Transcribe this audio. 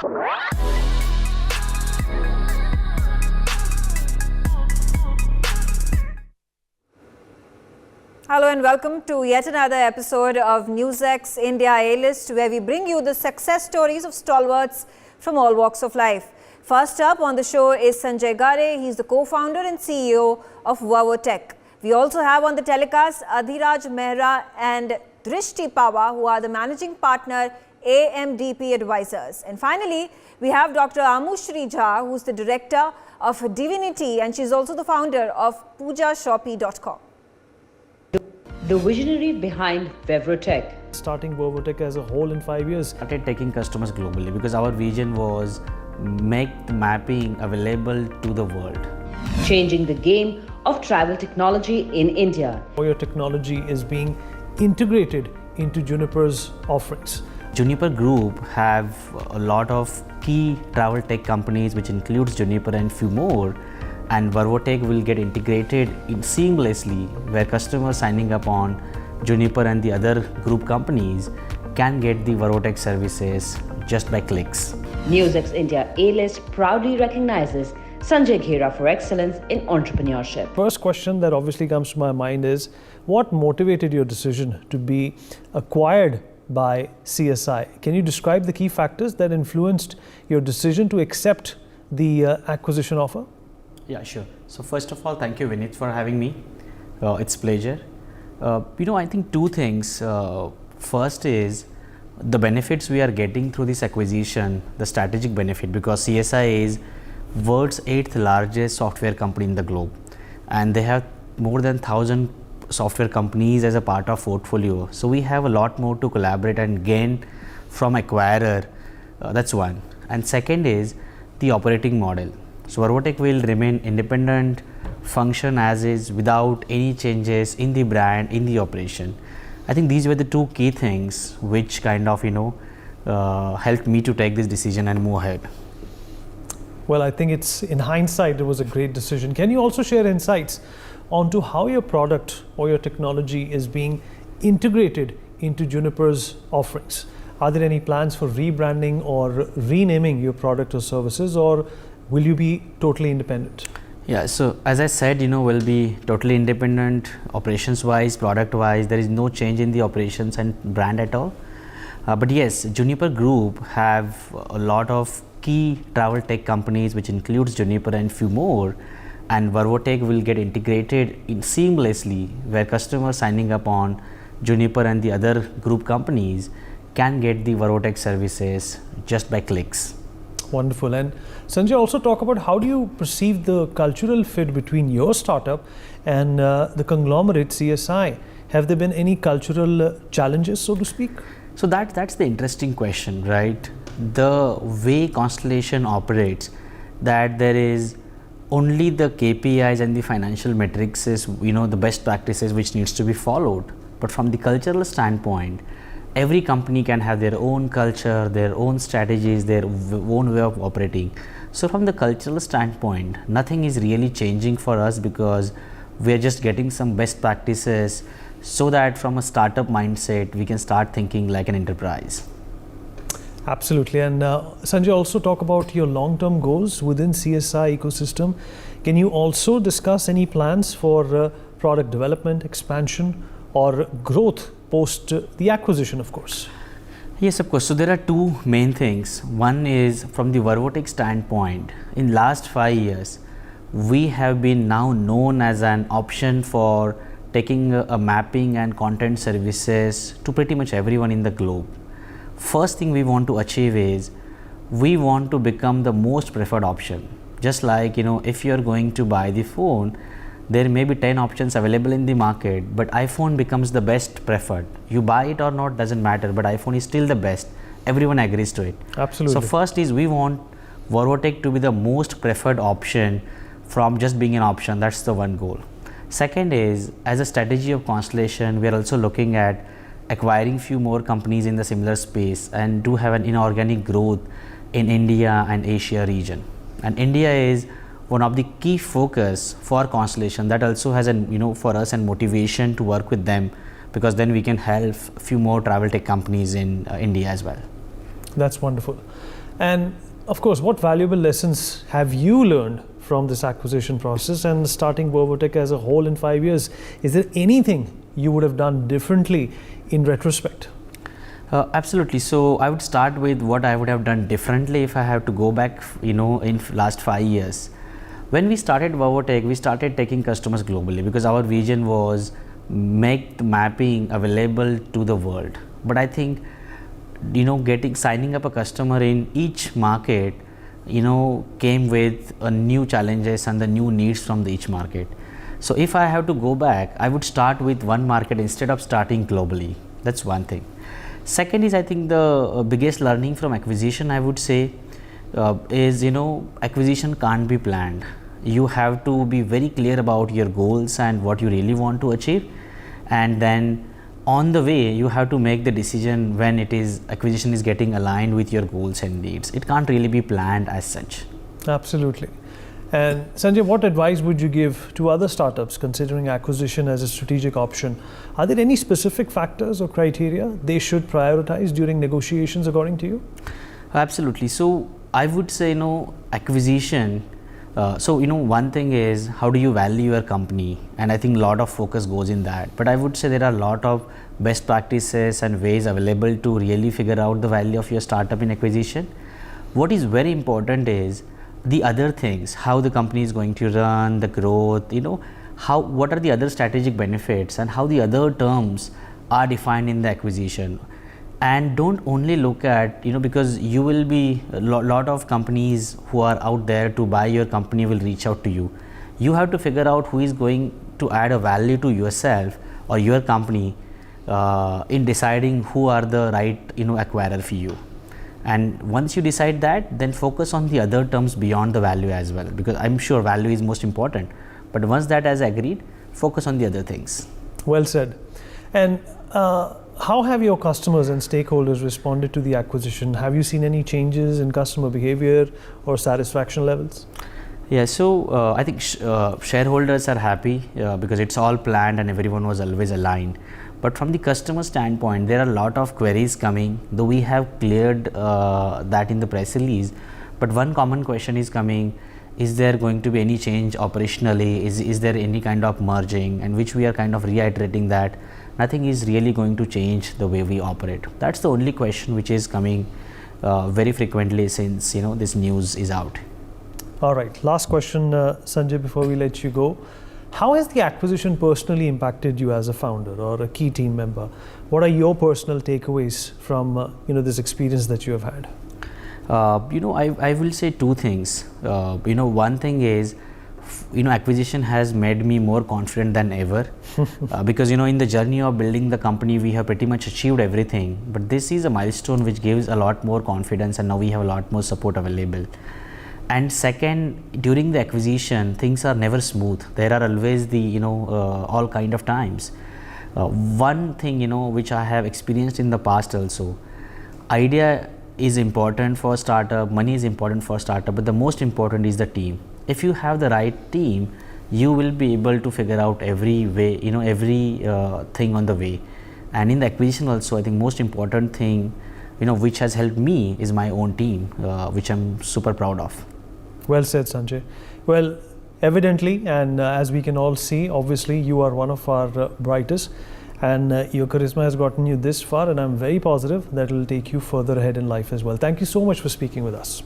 Hello and welcome to yet another episode of NewsX India A-List, where we bring you the success stories of stalwarts from all walks of life. First up on the show is Sanjay Ghare. He's the co-founder and CEO of Vervotech. We also have on the telecast Adhiraj Mehra and Drishti Pava, who are the managing partner, AMDP Advisors. And finally, we have Dr. Amushri Jha, who's the director of Divinity, and she's also the founder of PoojaShoppe.com. The visionary behind Vervotech. Starting Vervotech as a whole in 5 years. Started taking customers globally because our vision was make mapping available to the world. Changing the game of travel technology in India. Your technology is being integrated into Juniper's offerings. Juniper Group have a lot of key travel tech companies, which includes Juniper and few more. And Vervotech will get integrated seamlessly, where customers signing up on Juniper and the other group companies can get the Vervotech services just by clicks. NewsX India A-List proudly recognizes Sanjay Ghare for excellence in entrepreneurship. First question that obviously comes to my mind is, what motivated your decision to be acquired by CSI? Can you describe the key factors that influenced your decision to accept the acquisition offer? Yeah, sure. So first of all, thank you, Vineet, for having me. It's a pleasure. I think two things. First is the benefits we are getting through this acquisition, the strategic benefit, because CSI is world's 8th largest software company in the globe, and they have more than 1,000 software companies as a part of portfolio. So we have a lot more to collaborate and gain from acquirer. That's one. And second is the operating model. So Vervotech will remain independent, function as is without any changes in the brand, in the operation. I think these were the two key things which kind of helped me to take this decision and move ahead. Well, I think it's, in hindsight, it was a great decision. Can you also share insights onto how your product or your technology is being integrated into Juniper's offerings? Are there any plans for rebranding or renaming your product or services, or will you be totally independent? Yeah, so as I said, we'll be totally independent, operations-wise, product-wise. There is no change in the operations and brand at all. But yes, Juniper Group have a lot of key travel tech companies, which includes Juniper and few more. And Vervotech will get integrated seamlessly, where customers signing up on Juniper and the other group companies can get the Vervotech services just by clicks. Wonderful. And Sanjay, also talk about how do you perceive the cultural fit between your startup and the conglomerate CSI? Have there been any cultural challenges, so to speak? So that's the interesting question, right? The way Constellation operates, that there is only the KPIs and the financial metrics is, the best practices which needs to be followed. But from the cultural standpoint, every company can have their own culture, their own strategies, their own way of operating. So from the cultural standpoint, nothing is really changing for us, because we are just getting some best practices so that from a startup mindset, we can start thinking like an enterprise. Absolutely. And Sanjay, also talk about your long-term goals within CSI ecosystem. Can you also discuss any plans for product development, expansion, or growth post the acquisition, of course? Yes, of course. So there are two main things. One is from the Vervotech standpoint. In last 5 years, we have been now known as an option for taking a mapping and content services to pretty much everyone in the globe. First thing we want to achieve is we want to become the most preferred option. Just like, if you're going to buy the phone, there may be 10 options available in the market, but iPhone becomes the best preferred. You buy it or not, doesn't matter, but iPhone is still the best. Everyone agrees to it. Absolutely. So first is we want Vervotech to be the most preferred option from just being an option. That's the one goal. Second is, as a strategy of Constellation, we are also looking at acquiring few more companies in the similar space and do have an inorganic growth in India and Asia region. And India is one of the key focus for Constellation. That also has an for us and motivation to work with them, because then we can help few more travel tech companies in India as well. That's wonderful. And of course, what valuable lessons have you learned from this acquisition process and starting Vervotech as a whole in 5 years? Is there anything you would have done differently in retrospect? Absolutely. So I would start with what I would have done differently if I have to go back, in last 5 years. When we started Vervotech, we started taking customers globally because our vision was make the mapping available to the world. But I think, signing up a customer in each market, came with a new challenges and the new needs from each market. So if I have to go back, I would start with one market instead of starting globally. That's one thing. Second is, I think the biggest learning from acquisition, I would say, is acquisition can't be planned. You have to be very clear about your goals and what you really want to achieve, and then on the way you have to make the decision when acquisition is getting aligned with your goals and needs. It can't really be planned as such. Absolutely. And Sanjay, what advice would you give to other startups considering acquisition as a strategic option? Are there any specific factors or criteria they should prioritize during negotiations according to you? Absolutely. So I would say, acquisition. One thing is, how do you value your company? And I think a lot of focus goes in that. But I would say there are a lot of best practices and ways available to really figure out the value of your startup in acquisition. What is very important is the other things, how the company is going to run, the growth, what are the other strategic benefits and how the other terms are defined in the acquisition. And don't only look at, because you will be a lot of companies who are out there to buy your company will reach out to you. You have to figure out who is going to add a value to yourself or your company in deciding who are the right, acquirer for you. And once you decide that, then focus on the other terms beyond the value as well, because I'm sure value is most important. But once that is agreed, focus on the other things. Well said. And how have your customers and stakeholders responded to the acquisition? Have you seen any changes in customer behavior or satisfaction levels? Yeah, so I think shareholders are happy because it's all planned and everyone was always aligned. But from the customer standpoint, there are a lot of queries coming, though we have cleared that in the press release. But one common question is coming, is there going to be any change operationally? Is there any kind of merging? And which we are kind of reiterating that nothing is really going to change the way we operate. That's the only question which is coming very frequently since this news is out. All right, last question, Sanjay, before we let you go. How has the acquisition personally impacted you as a founder or a key team member? What are your personal takeaways from this experience that you have had? I will say two things. One thing is, acquisition has made me more confident than ever because in the journey of building the company we have pretty much achieved everything, but this is a milestone which gives a lot more confidence, and now we have a lot more support available. And second, during the acquisition, things are never smooth. There are always the all kind of times. One thing which I have experienced in the past also, idea is important for startup, money is important for startup, but the most important is the team. If you have the right team, you will be able to figure out every way, every thing on the way. And in the acquisition also, I think most important thing which has helped me is my own team, which I'm super proud of. Well said, Sanjay. Well, evidently, and as we can all see, obviously you are one of our brightest, and your charisma has gotten you this far, and I'm very positive that it will take you further ahead in life as well. Thank you so much for speaking with us.